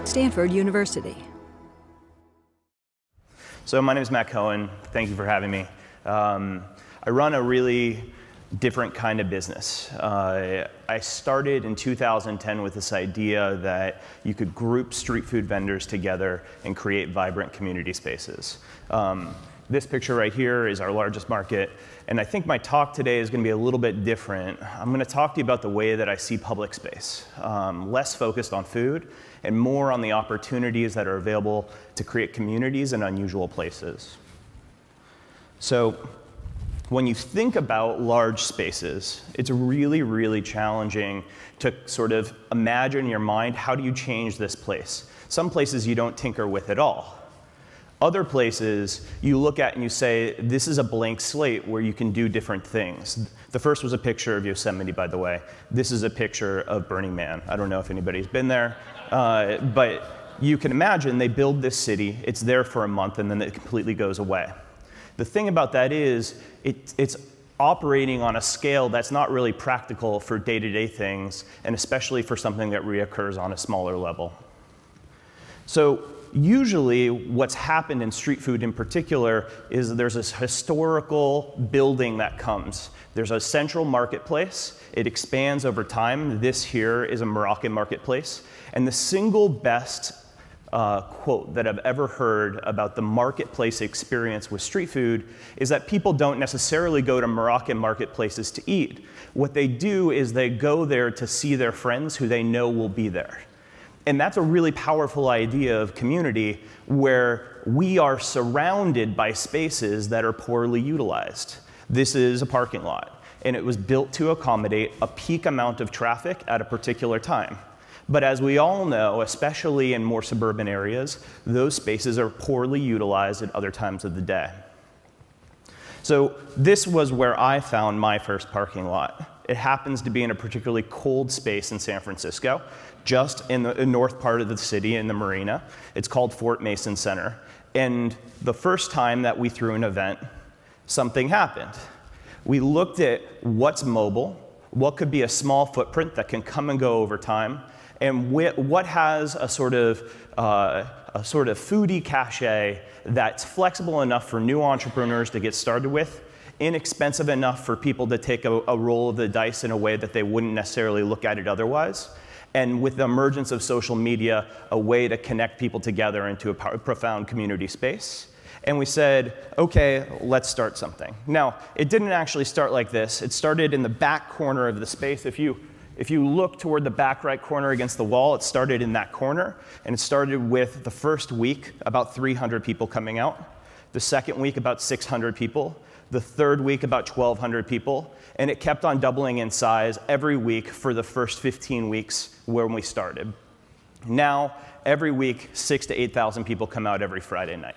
Stanford University. So my name is Matt Cohen. Thank you for having me. I run a really different kind of business. I started in 2010 with this idea that you could group street food vendors together and create vibrant community spaces. This picture right here is our largest market, and I think my talk today is going to be a little bit different. I'm going to talk to you about the way that I see public space, less focused on food and more on the opportunities that are available to create communities in unusual places. So when you think about large spaces, it's really, really challenging to sort of imagine in your mind, how do you change this place? Some places you don't tinker with at all. Other places you look at and you say, this is a blank slate where you can do different things. The first was a picture of Yosemite, by the way. This is a picture of Burning Man. I don't know if anybody's been there, but you can imagine they build this city, it's there for a month, and then it completely goes away. The thing about that is it's operating on a scale that's not really practical for day-to-day things, and especially for something that reoccurs on a smaller level. So usually what's happened in street food in particular is there's this historical building that comes. There's a central marketplace. It expands over time. This here is a Moroccan marketplace. And the single best quote that I've ever heard about the marketplace experience with street food is that people don't necessarily go to Moroccan marketplaces to eat. What they do is they go there to see their friends who they know will be there. And that's a really powerful idea of community, where we are surrounded by spaces that are poorly utilized. This is a parking lot, and it was built to accommodate a peak amount of traffic at a particular time. But as we all know, especially in more suburban areas, those spaces are poorly utilized at other times of the day. So this was where I found my first parking lot. It happens to be in a particularly cold space in San Francisco, just in the north part of the city in the marina. It's called Fort Mason Center. And the first time that we threw an event, something happened. We looked at what's mobile, what could be a small footprint that can come and go over time, and what has a sort of foodie cachet that's flexible enough for new entrepreneurs to get started with, inexpensive enough for people to take a roll of the dice in a way that they wouldn't necessarily look at it otherwise, and with the emergence of social media, a way to connect people together into a profound community space. And we said, okay, let's start something. Now, it didn't actually start like this. It started in the back corner of the space. If you look toward the back right corner against the wall, it started in that corner. And it started with the first week, about 300 people coming out. The second week, about 600 people. The third week, about 1,200 people. And it kept on doubling in size every week for the first 15 weeks when we started. Now, every week, 6,000 to 8,000 people come out every Friday night.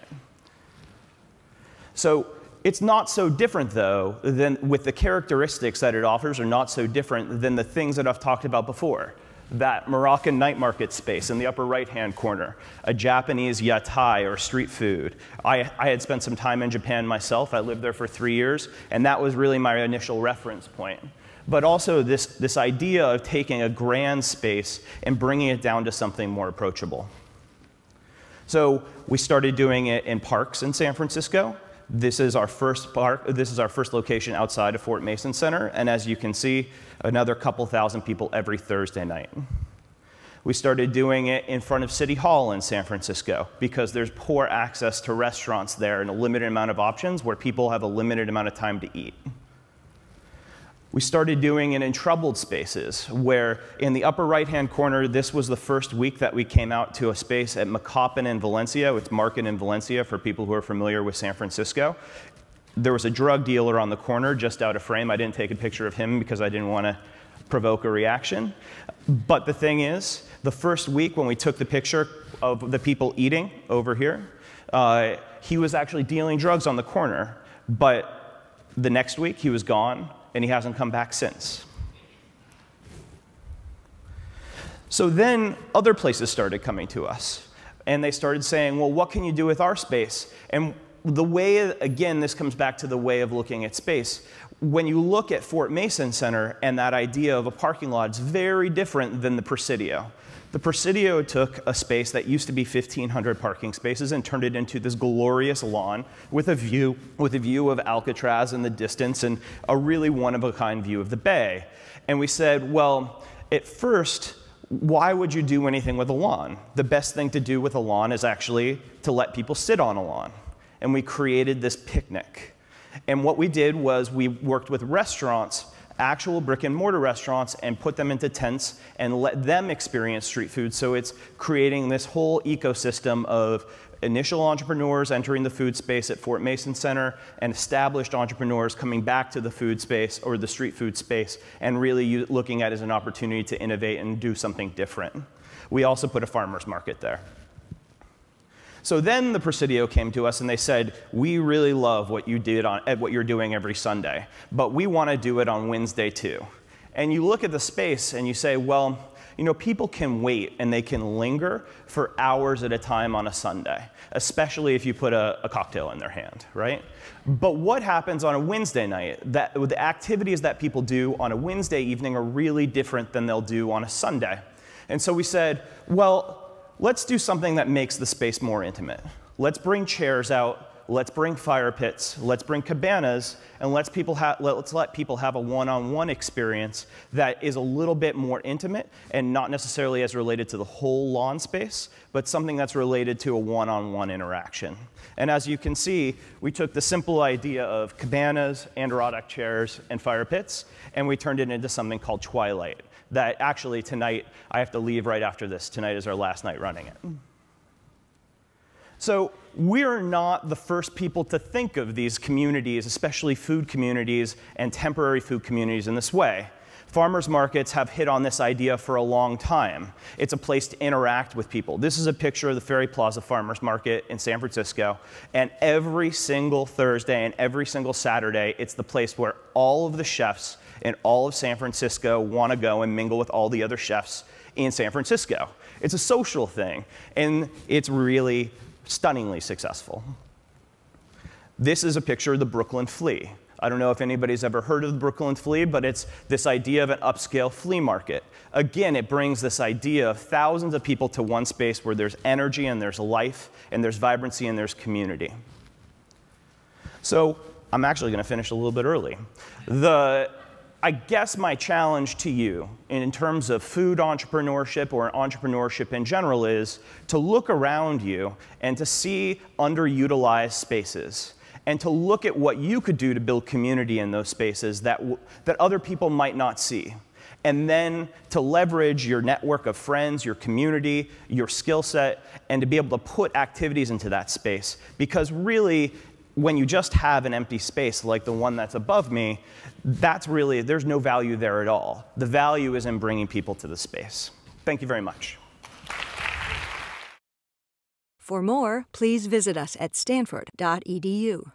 So it's not so different, though, than with the characteristics that it offers are not so different than the things that I've talked about before. That Moroccan night market space in the upper right-hand corner, a Japanese yatai or street food. I had spent some time in Japan myself. I lived there for 3 years, and that was really my initial reference point. But also this idea of taking a grand space and bringing it down to something more approachable. So we started doing it in parks in San Francisco. This is our first park. This is our first location outside of Fort Mason Center, and as you can see, another couple thousand people every Thursday night. We started doing it in front of City Hall in San Francisco because there's poor access to restaurants there and a limited amount of options where people have a limited amount of time to eat. We started doing it in troubled spaces, where in the upper right-hand corner, this was the first week that we came out to a space at McCoppin in Valencia. It's Market in Valencia for people who are familiar with San Francisco. There was a drug dealer on the corner just out of frame. I didn't take a picture of him because I didn't want to provoke a reaction. But the thing is, the first week when we took the picture of the people eating over here, he was actually dealing drugs on the corner. But the next week, he was gone, and he hasn't come back since. So then other places started coming to us, and they started saying, well, what can you do with our space? And the way, again, this comes back to the way of looking at space. When you look at Fort Mason Center and that idea of a parking lot, it's very different than the Presidio. The Presidio took a space that used to be 1,500 parking spaces and turned it into this glorious lawn with a view of Alcatraz in the distance and a really one-of-a-kind view of the bay. And we said, well, at first, why would you do anything with a lawn? The best thing to do with a lawn is actually to let people sit on a lawn. And we created this picnic. And what we did was we worked with restaurants, actual brick and mortar restaurants, and put them into tents and let them experience street food. So it's creating this whole ecosystem of initial entrepreneurs entering the food space at Fort Mason Center and established entrepreneurs coming back to the food space or the street food space and really looking at it as an opportunity to innovate and do something different. We also put a farmer's market there. So then the Presidio came to us and they said, we really love what you did what you're doing every Sunday, but we want to do it on Wednesday too. And you look at the space and you say, well, you know, people can wait and they can linger for hours at a time on a Sunday, especially if you put a cocktail in their hand, right? But what happens on a Wednesday night? The activities that people do on a Wednesday evening are really different than they'll do on a Sunday. And so we said, well, let's do something that makes the space more intimate. Let's bring chairs out, let's bring fire pits, let's bring cabanas, and let's let people have a one-on-one experience that is a little bit more intimate and not necessarily as related to the whole lawn space, but something that's related to a one-on-one interaction. And as you can see, we took the simple idea of cabanas, Adirondack chairs, and fire pits, and we turned it into something called Twilight. That actually tonight, I have to leave right after this. Tonight is our last night running it. So we're not the first people to think of these communities, especially food communities and temporary food communities in this way. Farmers markets have hit on this idea for a long time. It's a place to interact with people. This is a picture of the Ferry Plaza Farmers Market in San Francisco. And every single Thursday and every single Saturday, it's the place where all of the chefs in all of San Francisco want to go and mingle with all the other chefs in San Francisco. It's a social thing, and it's really stunningly successful. This is a picture of the Brooklyn Flea. I don't know if anybody's ever heard of the Brooklyn Flea, but it's this idea of an upscale flea market. Again, it brings this idea of thousands of people to one space where there's energy and there's life and there's vibrancy and there's community. So I'm actually going to finish a little bit early. I guess my challenge to you in terms of food entrepreneurship or entrepreneurship in general is to look around you and to see underutilized spaces and to look at what you could do to build community in those spaces that other people might not see. And then to leverage your network of friends, your community, your skill set, and to be able to put activities into that space. Because really, when you just have an empty space like the one that's above me, there's no value there at all. The value is in bringing people to the space. Thank you very much. For more, please visit us at stanford.edu.